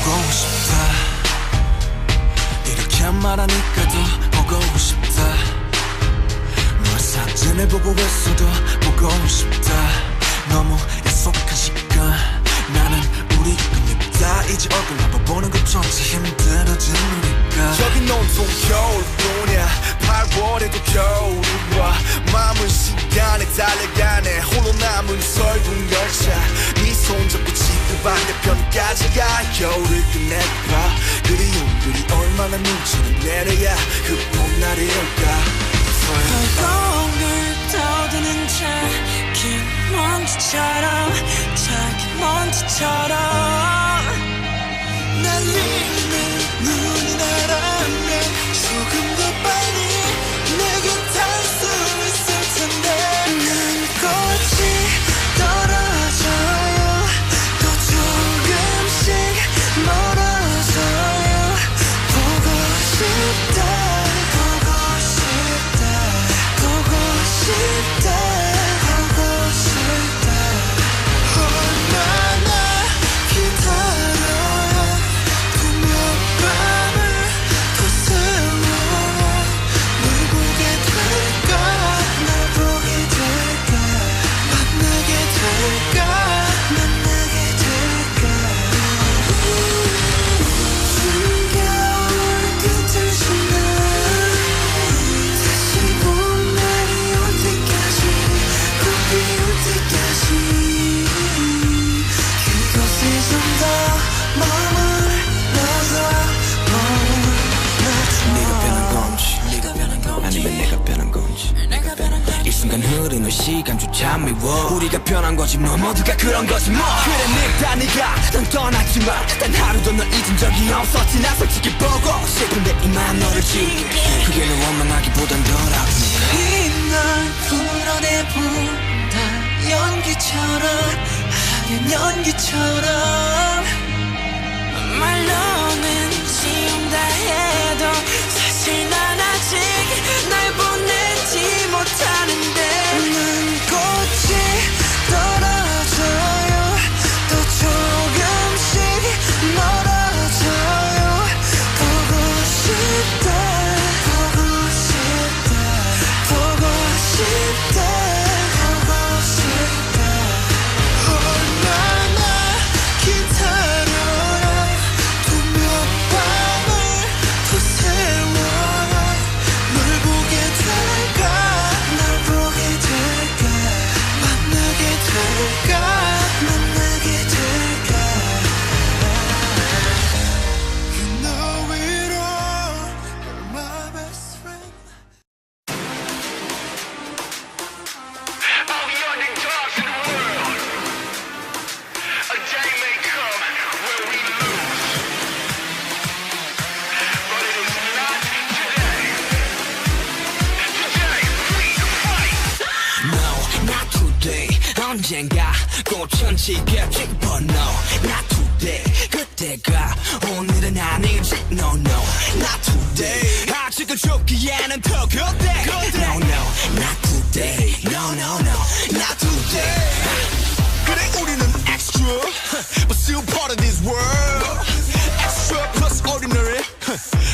보고 싶다. 이렇게 말하니까 더 보고 싶다. 너의 사진을 보고 있어도 보고 싶다. 너무 약속한 시간 나는 우리 끝냈다. 이제 얼굴 한번 보는 것조차 힘들어진 우리가. 여긴 온통 겨울뿐이야. 8월에도 겨울이 와. 마음은 시간에 달려가네. 홀로 남은 설국 열차. 네 손잡고 지금 반대편까지 가. 겨울을 끝내봐. 그리움들이 얼마나 눈치를 내려야 그 봄날이 올까. 허공을 떠드는 작은 먼지처럼 작은 먼지처럼 날리는 눈이 나라면 조금 더 빨리 내게 닿을 수 있을 텐데. 난 꽃이 떨어져요. 또 조금씩 멀어져요. 보고 싶다. 보고 싶다. 보고 싶다. 얼마나 기다려야 또 몇 밤을 더 세워야 널 보게 될까. 날 보게 될까. 만나게 될까. 만나게 될까. 숨겨올 끝을 지나 다시 봄날이 올 때까지 꽃이 올 때까지 그곳에 좀 더 네가 변한 머물러줘. 건지 아니면 내가 변한 건지. 이 순간 흐르는 시간조차 미워. 우리가 변한 거지 뭐. 모두가 그런 거지 뭐. 그래 늙다 네가 난 떠났지만 단 하루도 널 잊은 적이 없었지. 나 솔직히 보고 싶은데 이만 너를 지울게. 그게 널 원망하기보단 덜 아프니까. 이날 풀어내본다. 연기처럼 하얀 연기처럼 말로는 지운다 해도 사실 난 아직 날 보내지 못하는데. 난 꽃이 떨어져요. 또 조금씩 멀어져요. 보고 싶다. 보고 싶다. 보고 싶다. 보고 싶다. 얼마나 기다려야 또 몇 밤을 더 세워야 널 보게 될까. 날 보게 될까. 만나게 될까. 만나게 될까. You know it all. You're my best friend. All the underdogs in the world. A day may come where we lose, but it is not today. Today we fight. No, not today. 언젠가 꽃은 지겠지. But no, not today. 그때가 오늘은 아니지. No, no, not today. 아직은 죽기에는 더 그때. No, no, not today. No, no, no, not today. 그래 우리는 extra, but still part of this world. Extra plus ordinary.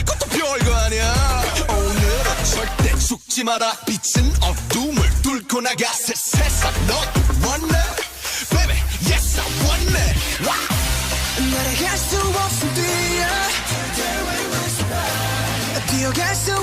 그것도 별거 아니야. 오늘은 절대 죽지 마라. 빛은 어둠을 뚫고 나가. 새 세상 너도 원해, baby. Yes, I want it. Wow. 날아갈 수 없음 뛰어 뛰어갈 수